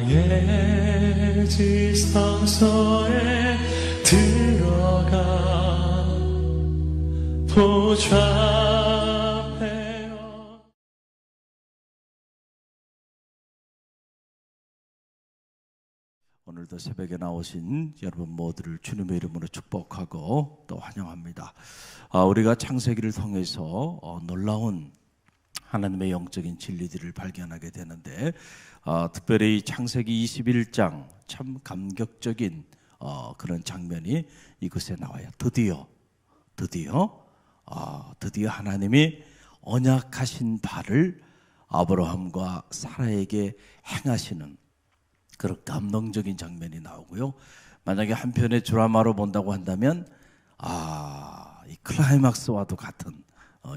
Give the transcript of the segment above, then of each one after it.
나의 지성소에 들어가 보좌하며. 오늘도 새벽에 나오신 여러분 모두를 주님의 이름으로 축복하고 또 환영합니다. 우리가 창세기를 통해서 놀라운 하나님의 영적인 진리들을 발견하게 되는데, 특별히 창세기 21장 참 감격적인 그런 장면이 이곳에 나와요. 드디어 하나님이 언약하신 바를 아브라함과 사라에게 행하시는 그런 감동적인 장면이 나오고요. 만약에 한편의 드라마로 본다고 한다면 이 클라이막스와도 같은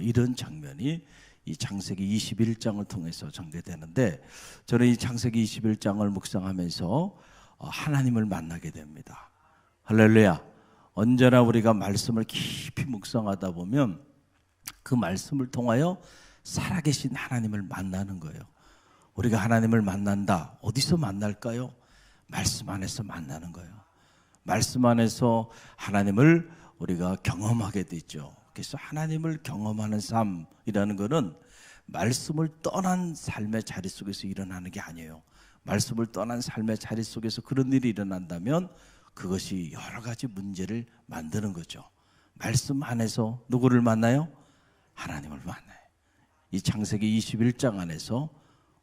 이런 장면이 이 창세기 21장을 통해서 전개되는데, 저는 이 창세기 21장을 묵상하면서 하나님을 만나게 됩니다. 할렐루야. 언제나 우리가 말씀을 깊이 묵상하다 보면 그 말씀을 통하여 살아계신 하나님을 만나는 거예요. 우리가 하나님을 만난다. 어디서 만날까요? 말씀 안에서 만나는 거예요. 말씀 안에서 하나님을 우리가 경험하게 되죠. 그래서 하나님을 경험하는 삶이라는 것은 말씀을 떠난 삶의 자리 속에서 일어나는 게 아니에요. 말씀을 떠난 삶의 자리 속에서 그런 일이 일어난다면 그것이 여러 가지 문제를 만드는 거죠. 말씀 안에서 누구를 만나요? 하나님을 만나요. 이 창세기 21장 안에서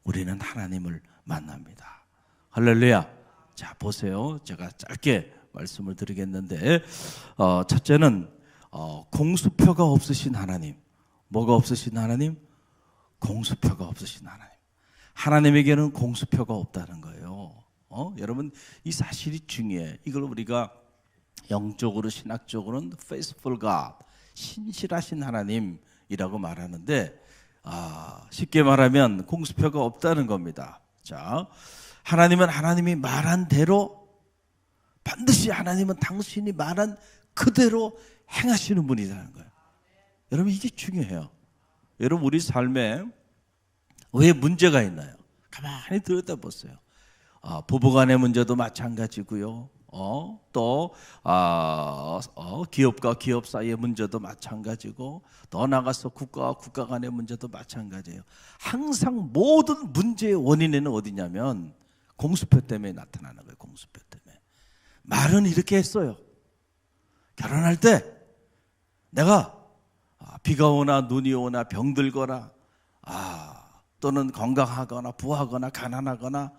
우리는 하나님을 만납니다. 할렐루야. 자, 보세요. 제가 짧게 말씀을 드리겠는데, 첫째는 공수표가 없으신 하나님. 뭐가 없으신 하나님? 공수표가 없으신 하나님. 하나님에게는 공수표가 없다는 거예요. 여러분, 이 사실이 중요해. 이걸 우리가 영적으로 신학적으로는 faithful God, 신실하신 하나님이라고 말하는데, 쉽게 말하면 공수표가 없다는 겁니다. 자, 하나님은 하나님이 말한 대로, 반드시 하나님은 당신이 말한 그대로 행하시는 분이라는 거예요. 여러분, 이게 중요해요. 여러분, 우리 삶에 왜 문제가 있나요? 가만히 들여다보세요. 부부간의 문제도 마찬가지고요. 또 기업과 기업 사이의 문제도 마찬가지고, 더 나가서 국가와 국가 간의 문제도 마찬가지예요. 항상 모든 문제의 원인에는 어디냐면 공수표 때문에 나타나는 거예요. 공수표 때문에. 말은 이렇게 했어요. 결혼할 때 내가 비가 오나 눈이 오나 병들거나 또는 건강하거나 부하거나 가난하거나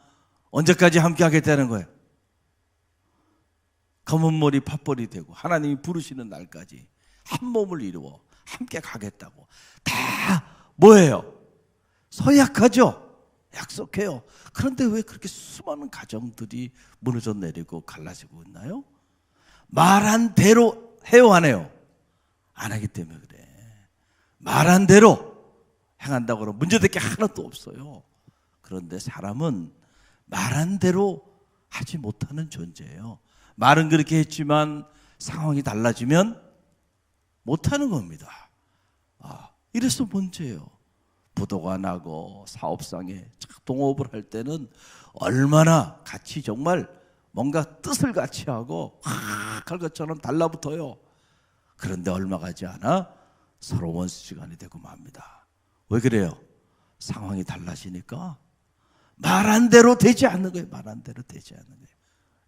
언제까지 함께 하겠다는 거예요. 검은 머리 팥벌이 되고 하나님이 부르시는 날까지 한 몸을 이루어 함께 가겠다고. 다 뭐예요? 서약하죠. 약속해요. 그런데 왜 그렇게 수많은 가정들이 무너져 내리고 갈라지고 있나요? 말한 대로 해요, 안 해요? 안 하기 때문에 그래. 말한 대로 행한다고 그러면 문제될 게 하나도 없어요. 그런데 사람은 말한 대로 하지 못하는 존재예요. 말은 그렇게 했지만 상황이 달라지면 못하는 겁니다. 이래서 문제예요. 부도가 나고 사업상에 동업을 할 때는 얼마나 같이 정말 뭔가 뜻을 같이 하고 할 것처럼 달라붙어요. 그런데 얼마 가지 않아 서로 원수지간이 되고 맙니다. 왜 그래요? 상황이 달라지니까 말한 대로 되지 않는 거예요. 말한 대로 되지 않는 거예요.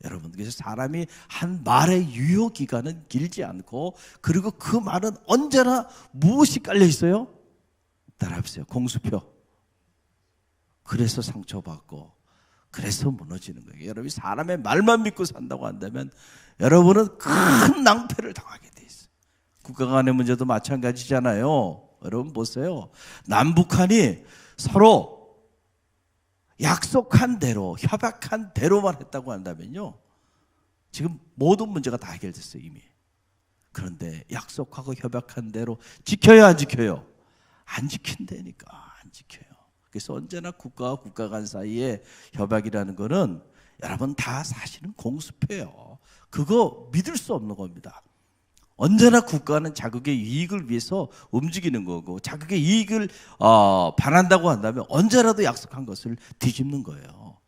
여러분, 그래서 사람이 한 말의 유효 기간은 길지 않고, 그리고 그 말은 언제나 무엇이 깔려 있어요? 따라해보세요. 공수표. 그래서 상처받고 그래서 무너지는 거예요. 여러분이 사람의 말만 믿고 산다고 한다면 여러분은 큰 낭패를 당하게 돼 있어요. 국가 간의 문제도 마찬가지잖아요. 여러분 보세요. 남북한이 서로 약속한 대로, 협약한 대로만 했다고 한다면요, 지금 모든 문제가 다 해결됐어요, 이미. 그런데 약속하고 협약한 대로 지켜요, 안 지켜요? 안 지킨다니까. 안 지켜요. 그래서 언제나 국가와 국가 간 사이에 협약이라는 거는 여러분 다 사실은 공수표예요. 그거 믿을 수 없는 겁니다. 언제나 국가는 자국의 이익을 위해서 움직이는 거고, 자국의 이익을 반한다고 한다면 언제라도 약속한 것을 뒤집는 거예요.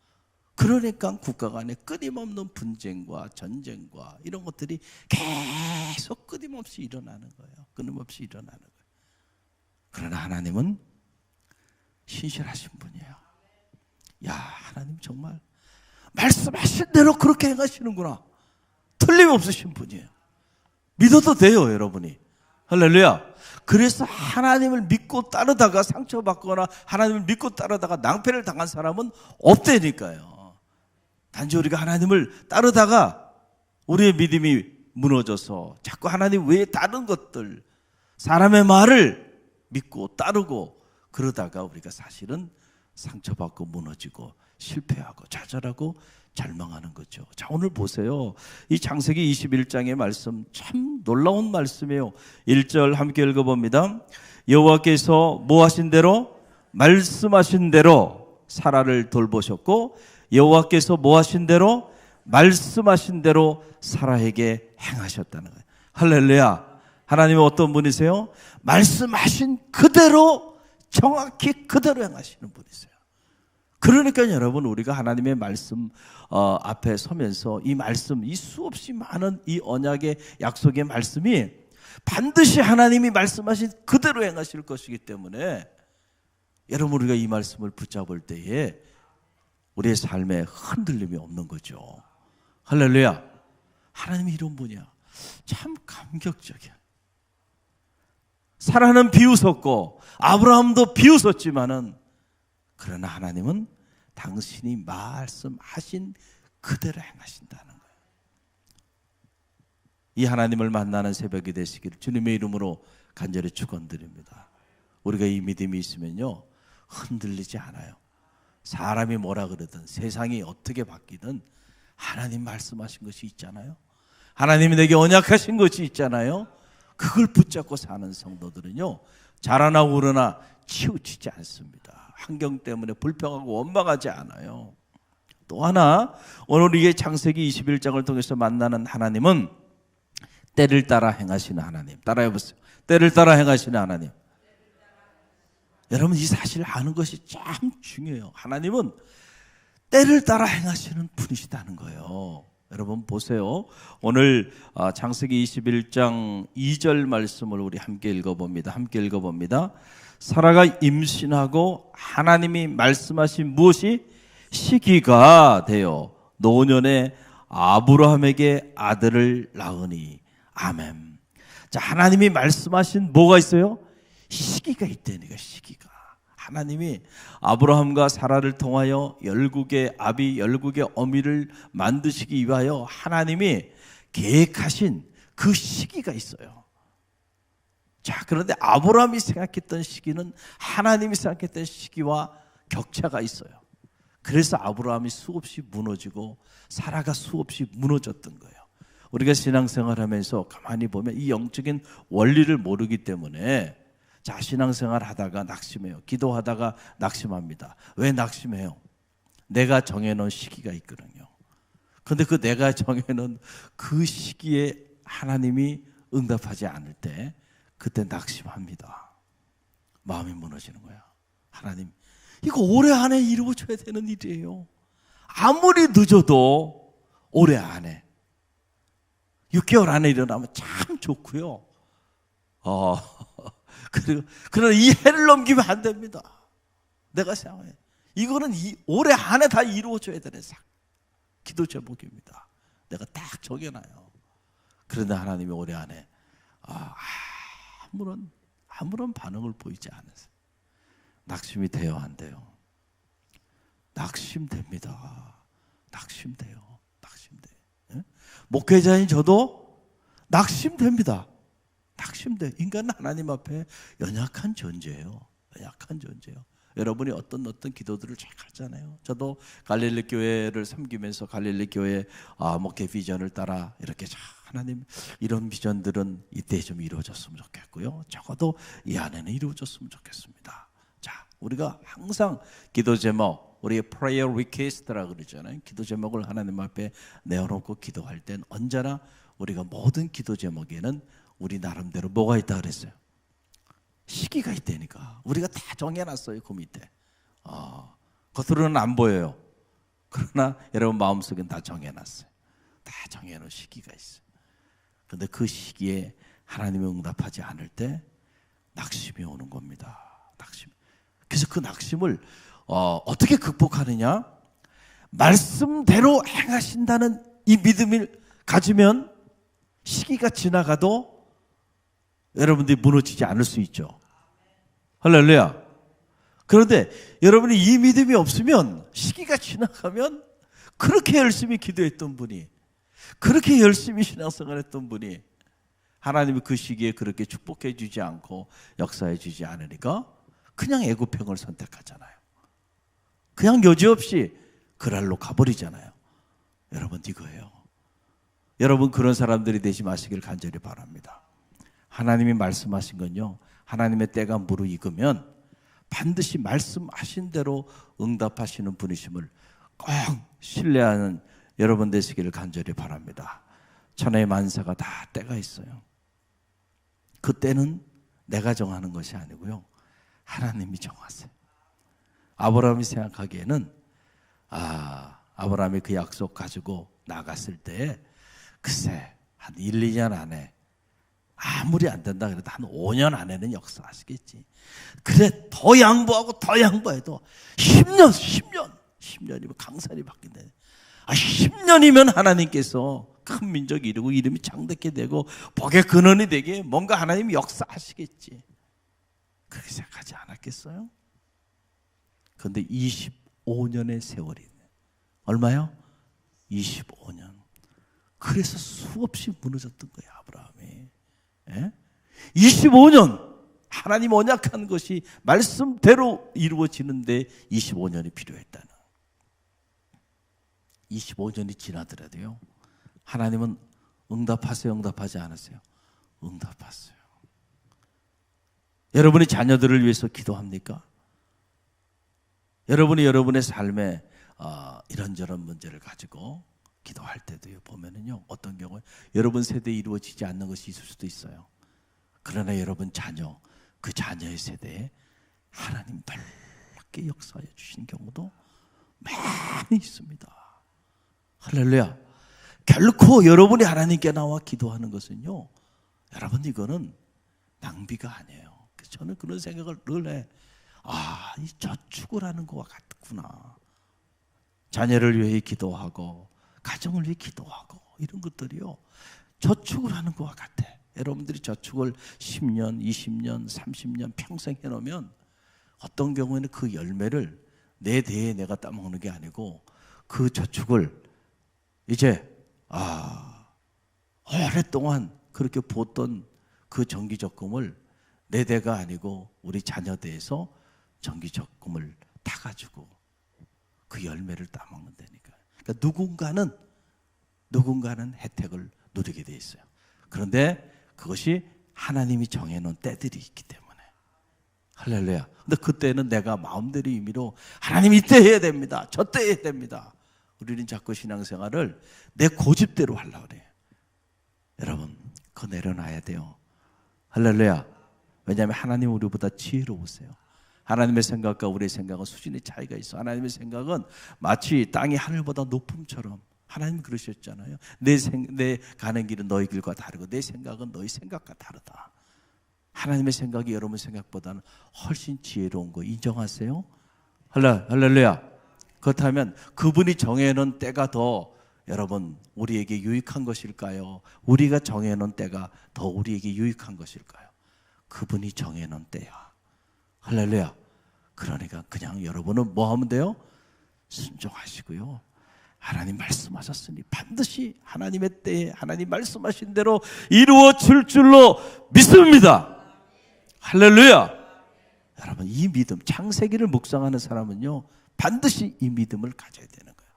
그러니까 국가 간에 끊임없는 분쟁과 전쟁과 이런 것들이 계속 끊임없이 일어나는 거예요. 끊임없이 일어나는 거예요. 그러나 하나님은 신실하신 분이에요. 야, 하나님 정말 말씀하신 대로 그렇게 행하시는구나. 틀림없으신 분이에요. 믿어도 돼요, 여러분이. 할렐루야. 그래서 하나님을 믿고 따르다가 상처받거나 하나님을 믿고 따르다가 낭패를 당한 사람은 없다니까요. 단지 우리가 하나님을 따르다가 우리의 믿음이 무너져서 자꾸 하나님 외에 다른 것들, 사람의 말을 믿고 따르고 그러다가 우리가 사실은 상처받고 무너지고 실패하고 좌절하고 절망하는 거죠. 자, 오늘 보세요. 이 창세기 21장의 말씀 참 놀라운 말씀이에요. 1절 함께 읽어봅니다. 여호와께서 뭐 하신 대로? 말씀하신 대로 사라를 돌보셨고, 여호와께서 뭐 하신 대로? 말씀하신 대로 사라에게 행하셨다는 거예요. 할렐루야. 하나님은 어떤 분이세요? 말씀하신 그대로 정확히 그대로 행하시는 분이세요. 그러니까 여러분, 우리가 하나님의 말씀 앞에 서면서 이 말씀, 이 수없이 많은 이 언약의 약속의 말씀이 반드시 하나님이 말씀하신 그대로 행하실 것이기 때문에 여러분, 우리가 이 말씀을 붙잡을 때에 우리의 삶에 흔들림이 없는 거죠. 할렐루야. 하나님이 이런 분이야. 참 감격적이야. 사라는 비웃었고 아브라함도 비웃었지만은, 그러나 하나님은 당신이 말씀하신 그대로 행하신다는 거예요. 이 하나님을 만나는 새벽이 되시기를 주님의 이름으로 간절히 축원드립니다. 우리가 이 믿음이 있으면요, 흔들리지 않아요. 사람이 뭐라 그러든 세상이 어떻게 바뀌든 하나님 말씀하신 것이 있잖아요. 하나님이 내게 언약하신 것이 있잖아요. 그걸 붙잡고 사는 성도들은요, 자라나 우러나 치우치지 않습니다. 환경 때문에 불평하고 원망하지 않아요. 또 하나, 오늘 이게 창세기 21장을 통해서 만나는 하나님은 때를 따라 행하시는 하나님. 따라해보세요. 때를 따라 행하시는 하나님. 여러분, 이 사실을 아는 것이 참 중요해요. 하나님은 때를 따라 행하시는 분이시다는 거예요. 여러분 보세요. 오늘 창세기 21장 2절 말씀을 우리 함께 읽어봅니다. 함께 읽어봅니다. 사라가 임신하고 하나님이 말씀하신 무엇이? 시기가 되어 노년에 아브라함에게 아들을 낳으니. 아멘. 자, 하나님이 말씀하신 뭐가 있어요? 시기가 있다니까, 시기가. 하나님이 아브라함과 사라를 통하여 열국의 아비, 열국의 어미를 만드시기 위하여 하나님이 계획하신 그 시기가 있어요. 자, 그런데 아브라함이 생각했던 시기는 하나님이 생각했던 시기와 격차가 있어요. 그래서 아브라함이 수없이 무너지고 사라가 수없이 무너졌던 거예요. 우리가 신앙생활하면서 가만히 보면 이 영적인 원리를 모르기 때문에, 자, 신앙생활 하다가 낙심해요. 기도하다가 낙심합니다. 왜 낙심해요? 내가 정해놓은 시기가 있거든요. 그런데 그 내가 정해놓은 그 시기에 하나님이 응답하지 않을 때 그때 낙심합니다. 마음이 무너지는 거야. 하나님, 이거 올해 안에 이루어져야 되는 일이에요. 아무리 늦어도 올해 안에, 6개월 안에 일어나면 참 좋고요. 그러나 이 해를 넘기면 안 됩니다. 내가 생각해, 이거는 올해 안에 다 이루어져야 되는 기도 제목입니다. 내가 딱 정해놔요. 그런데 하나님이 올해 안에 아무런 반응을 보이지 않으세요. 낙심이 돼요, 안 돼요? 낙심됩니다. 낙심돼요. 낙심돼. 예? 목회자인 저도 낙심됩니다. 낙심돼. 인간은 하나님 앞에 연약한 존재예요. 연약한 존재예요. 여러분이 어떤 기도들을 잘 하잖아요. 저도 갈릴리 교회를 섬기면서 갈릴리 교회 목회 비전을 따라 이렇게 하나님, 이런 비전들은 이때 좀 이루어졌으면 좋겠고요. 적어도 이 안에는 이루어졌으면 좋겠습니다. 자, 우리가 항상 기도 제목, 우리의 prayer request라고 그러잖아요. 기도 제목을 하나님 앞에 내어놓고 기도할 땐 언제나 우리가 모든 기도 제목에는 우리 나름대로 뭐가 있다 그랬어요? 시기가 있다니까. 우리가 다 정해놨어요, 그 밑에. 겉으로는 안 보여요. 그러나 여러분 마음속엔 다 정해놨어요. 다 정해놓은 시기가 있어요. 그런데 그 시기에 하나님이 응답하지 않을 때 낙심이 오는 겁니다. 낙심. 그래서 그 낙심을 어떻게 극복하느냐? 말씀대로 행하신다는 이 믿음을 가지면 시기가 지나가도 여러분들이 무너지지 않을 수 있죠. 할렐루야. 그런데 여러분이 이 믿음이 없으면 시기가 지나가면 그렇게 열심히 기도했던 분이, 그렇게 열심히 신앙생활 했던 분이 하나님이 그 시기에 그렇게 축복해 주지 않고 역사해 주지 않으니까 그냥 애굽형을 선택하잖아요. 그냥 여지없이 그랄로 가버리잖아요. 여러분 이거예요. 여러분 그런 사람들이 되지 마시길 간절히 바랍니다. 하나님이 말씀하신 건요, 하나님의 때가 무르익으면 반드시 말씀하신 대로 응답하시는 분이심을 꼭 신뢰하는 여러분 되시기를 간절히 바랍니다. 천하의 만사가 다 때가 있어요. 그 때는 내가 정하는 것이 아니고요, 하나님이 정하세요. 아브라함이 생각하기에는 아브라함이 그 약속 가지고 나갔을 때에 글쎄 한 1, 2년 안에 아무리 안 된다 그래도 한 5년 안에는 역사하시겠지. 그래 더 양보하고 더 양보해도 10년이면 강산이 바뀐다. 10년이면 하나님께서 큰 민족이 이루고 이름이 창대케 되고 복의 근원이 되게 뭔가 하나님이 역사하시겠지. 그렇게 생각하지 않았겠어요? 그런데 25년의 세월이 얼마요? 25년. 그래서 수없이 무너졌던 거예요, 아브라함이. 25년 하나님 언약한 것이 말씀대로 이루어지는데 25년이 필요했다는. 25년이 지나더라도요, 하나님은 응답하세요, 응답하지 않으세요? 응답하세요. 여러분의 자녀들을 위해서 기도합니까? 여러분이 여러분의 삶에 이런저런 문제를 가지고 기도할 때도 보면은요, 어떤 경우에 여러분 세대에 이루어지지 않는 것이 있을 수도 있어요. 그러나 여러분 자녀, 그 자녀의 세대에 하나님 놀랍게 역사해 주신 경우도 많이 있습니다. 할렐루야. 결코 여러분이 하나님께 나와 기도하는 것은요, 여러분 이거는 낭비가 아니에요. 그래서 저는 그런 생각을 늘 해. 이 저축을 하는 것과 같구나. 자녀를 위해 기도하고 가정을 위해 기도하고 이런 것들이요, 저축을 하는 것과 같아. 여러분들이 저축을 10년, 20년, 30년 평생 해놓으면 어떤 경우에는 그 열매를 내 대에 내가 따먹는 게 아니고 그 저축을 이제 오랫동안 그렇게 보던 그 정기적금을 내 대가 아니고 우리 자녀 대에서 정기적금을 타가지고 그 열매를 따먹는다니까. 그러니까 누군가는 혜택을 누리게 돼 있어요. 그런데 그것이 하나님이 정해놓은 때들이 있기 때문에. 할렐루야. 근데 그때는 내가 마음대로 임의로 하나님 이때 해야 됩니다, 저때 해야 됩니다. 우리는 자꾸 신앙생활을 내 고집대로 하려고 그래요. 여러분 그거 내려놔야 돼요. 할렐루야. 왜냐하면 하나님 우리보다 지혜로우세요. 하나님의 생각과 우리의 생각은 수준의 차이가 있어. 하나님의 생각은 마치 땅이 하늘보다 높음처럼. 하나님 그러셨잖아요. 내 가는 길은 너희 길과 다르고 내 생각은 너희 생각과 다르다. 하나님의 생각이 여러분 생각보다는 훨씬 지혜로운 거 인정하세요? 할렐루야. 그렇다면 그분이 정해놓은 때가 더 여러분 우리에게 유익한 것일까요? 우리가 정해놓은 때가 더 우리에게 유익한 것일까요? 그분이 정해놓은 때야. 할렐루야. 그러니까 그냥 여러분은 뭐 하면 돼요? 순종하시고요, 하나님 말씀하셨으니 반드시 하나님의 때에 하나님 말씀하신 대로 이루어질 줄로 믿습니다. 할렐루야. 여러분 이 믿음, 창세기를 묵상하는 사람은요 반드시 이 믿음을 가져야 되는 거예요.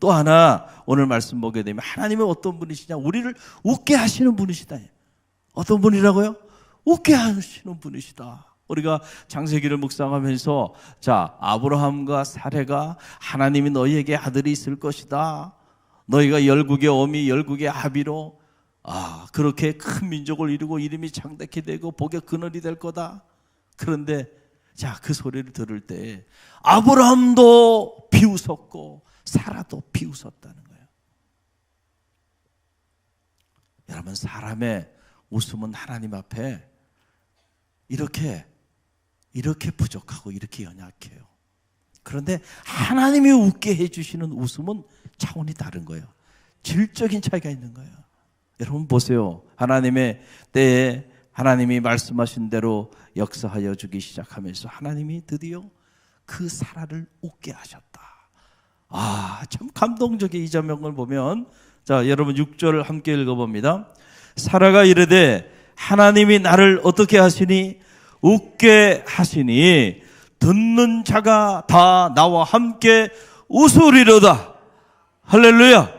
또 하나 오늘 말씀 보게 되면 하나님은 어떤 분이시냐, 우리를 웃게 하시는 분이시다. 어떤 분이라고요? 웃게 하시는 분이시다. 우리가 창세기를 묵상하면서 아브라함과 사레가 하나님이 너희에게 아들이 있을 것이다, 너희가 열국의 어미 열국의 아비로 그렇게 큰 민족을 이루고 이름이 창대케 되고 복의 근원이 될 거다. 그런데 그 소리를 들을 때 아브라함도 비웃었고 사라도 비웃었다는 거예요. 여러분, 사람의 웃음은 하나님 앞에 이렇게 부족하고 이렇게 연약해요. 그런데 하나님이 웃게 해주시는 웃음은 차원이 다른 거예요. 질적인 차이가 있는 거예요. 여러분 보세요. 하나님의 때에 하나님이 말씀하신 대로 역사하여 주기 시작하면서 하나님이 드디어 그 사라를 웃게 하셨다. 참 감동적인 이 장면을 보면, 자, 여러분 6절을 함께 읽어봅니다. 사라가 이르되 하나님이 나를 어떻게 하시니? 웃게 하시니 듣는 자가 다 나와 함께 웃으리로다. 할렐루야.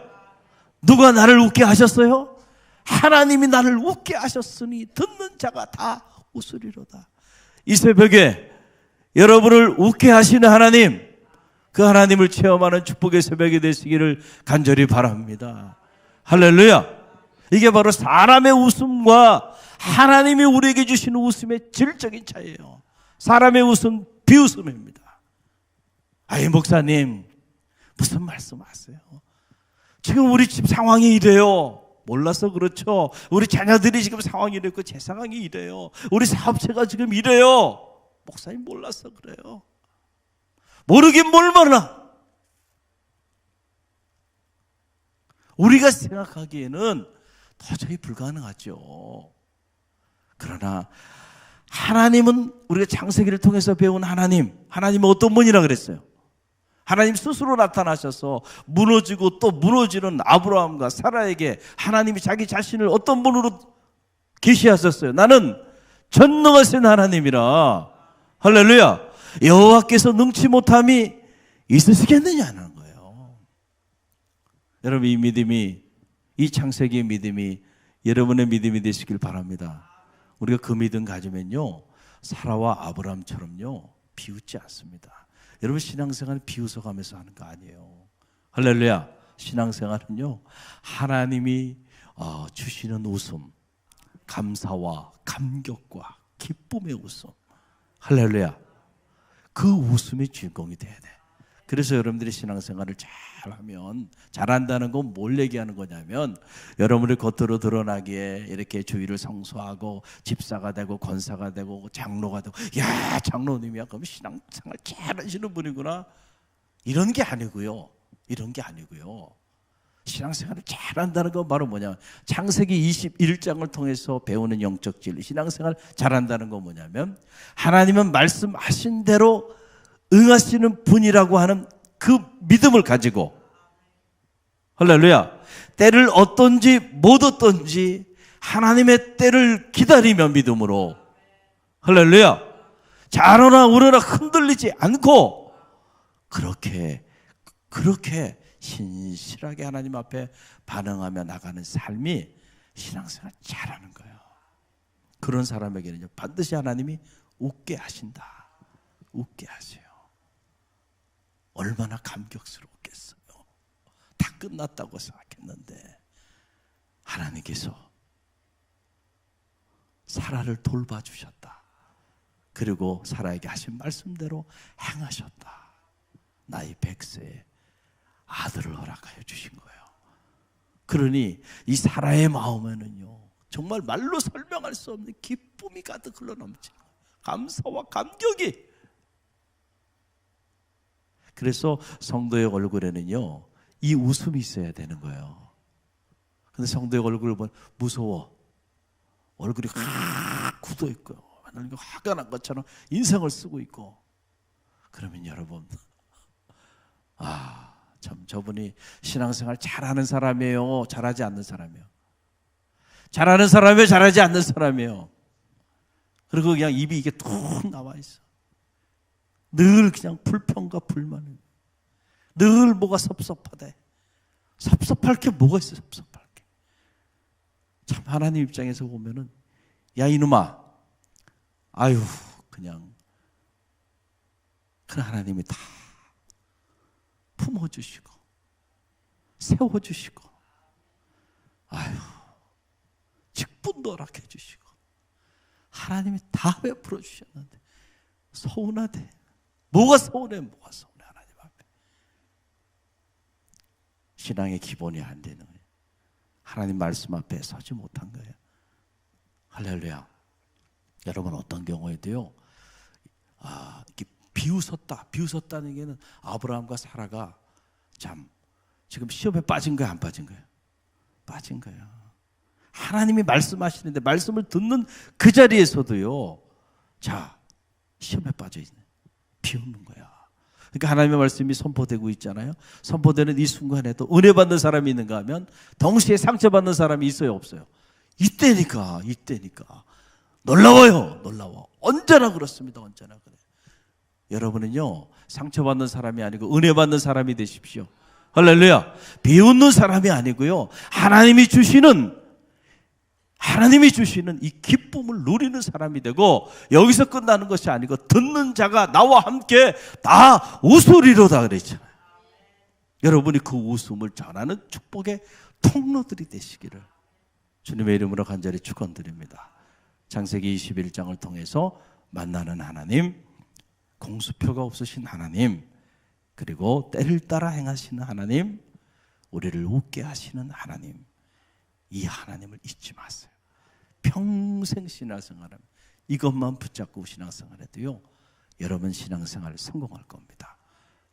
누가 나를 웃게 하셨어요? 하나님이 나를 웃게 하셨으니 듣는 자가 다 웃으리로다. 이 새벽에 여러분을 웃게 하시는 하나님, 그 하나님을 체험하는 축복의 새벽이 되시기를 간절히 바랍니다. 할렐루야. 이게 바로 사람의 웃음과 하나님이 우리에게 주시는 웃음의 질적인 차이예요. 사람의 웃음, 비웃음입니다. 목사님 무슨 말씀하세요? 지금 우리 집 상황이 이래요. 몰라서 그렇죠. 우리 자녀들이 지금 상황이 이랬고 제 상황이 이래요. 우리 사업체가 지금 이래요. 목사님 몰라서 그래요. 모르긴 뭘 몰라. 우리가 생각하기에는 도저히 불가능하죠. 그러나 하나님은, 우리가 창세기를 통해서 배운 하나님은 어떤 분이라 그랬어요? 하나님 스스로 나타나셔서 무너지고 또 무너지는 아브라함과 사라에게 하나님이 자기 자신을 어떤 분으로 계시하셨어요? 나는 전능하신 하나님이라. 할렐루야. 여호와께서 능치 못함이 있으시겠느냐는 거예요. 여러분, 이 믿음이, 이 창세기의 믿음이 여러분의 믿음이 되시길 바랍니다. 우리가 그 믿음 가지면요, 사라와 아브라함처럼요 비웃지 않습니다. 여러분, 신앙생활은 비웃어가면서 하는 거 아니에요. 할렐루야. 신앙생활은요, 하나님이 주시는 웃음, 감사와 감격과 기쁨의 웃음, 할렐루야, 그 웃음의 주인공이 돼야 돼. 그래서 여러분들이 신앙생활을 잘하면, 잘한다는 건 뭘 얘기하는 거냐면, 여러분의 겉으로 드러나기에 이렇게 주의를 성수하고 집사가 되고 권사가 되고 장로가 되고, 야, 장로님이야, 그럼 신앙생활 잘하시는 분이구나, 이런 게 아니고요. 신앙생활을 잘한다는 건 바로 뭐냐면, 창세기 21장을 통해서 배우는 영적 진리, 신앙생활 잘한다는 건 뭐냐면, 하나님은 말씀하신 대로 응하시는 분이라고 하는 그 믿음을 가지고, 할렐루야, 때를 어떤지 못 어떤지 하나님의 때를 기다리며 믿음으로, 할렐루야, 잘하나 우러나 흔들리지 않고 그렇게 신실하게 하나님 앞에 반응하며 나가는 삶이 신앙생활 잘하는 거예요. 그런 사람에게는요, 반드시 하나님이 웃게 하신다. 웃게 하세요. 얼마나 감격스럽겠어요. 다 끝났다고 생각했는데 하나님께서 사라를 돌봐주셨다. 그리고 사라에게 하신 말씀대로 행하셨다. 나이 100세에 아들을 허락하여 주신 거예요. 그러니 이 사라의 마음에는요, 정말 말로 설명할 수 없는 기쁨이 가득 흘러넘치는 거예요. 감사와 감격이. 그래서 성도의 얼굴에는요, 이 웃음이 있어야 되는 거예요. 근데 성도의 얼굴을 보면 무서워. 얼굴이 확 굳어 있고요. 화가 난 것처럼 인상을 쓰고 있고. 그러면 여러분, 참 저분이 신앙생활 잘하는 사람이에요? 잘하지 않는 사람이에요? 잘하는 사람이에요? 잘하지 않는 사람이에요? 그리고 그냥 입이 이게 툭 나와 있어. 늘 그냥 불평과 불만을. 늘 뭐가 섭섭하대. 섭섭할 게 뭐가 있어, 섭섭할 게. 참 하나님 입장에서 보면은, 야 이놈아, 그냥 그 하나님이 다 품어주시고 세워주시고, 직분도 허락해 주시고, 하나님이 다 베풀어 주셨는데 서운하대. 뭐가 서운해, 하나님 앞에. 신앙의 기본이 안 되는 거예요. 하나님 말씀 앞에 서지 못한 거예요. 할렐루야. 여러분 어떤 경우에도요, 이렇게 비웃었다는 얘기는 아브라함과 사라가 참 지금 시험에 빠진 거야, 안 빠진 거야? 빠진 거야. 하나님이 말씀하시는데 말씀을 듣는 그 자리에서도요, 자, 시험에 빠져 있네. 비웃는 거야. 그러니까 하나님의 말씀이 선포되고 있잖아요. 선포되는 이 순간에도 은혜 받는 사람이 있는가 하면 동시에 상처받는 사람이 있어요, 없어요? 이때니까 놀라워요. 놀라워. 언제나 그렇습니다. 언제나 그래요. 여러분은요, 상처받는 사람이 아니고 은혜 받는 사람이 되십시오. 할렐루야. 비웃는 사람이 아니고요, 하나님이 주시는 이 기쁨을 누리는 사람이 되고, 여기서 끝나는 것이 아니고 듣는 자가 나와 함께 다 웃으리로다 그랬잖아요. 여러분이 그 웃음을 전하는 축복의 통로들이 되시기를 주님의 이름으로 간절히 축원드립니다. 창세기 21장을 통해서 만나는 하나님, 공수표가 없으신 하나님, 그리고 때를 따라 행하시는 하나님, 우리를 웃게 하시는 하나님, 이 하나님을 잊지 마세요. 평생 신앙생활하면 이것만 붙잡고 신앙생활해도요, 여러분 신앙생활 성공할 겁니다.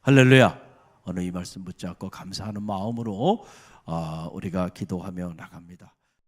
할렐루야. 오늘 이 말씀 붙잡고 감사하는 마음으로 우리가 기도하며 나갑니다.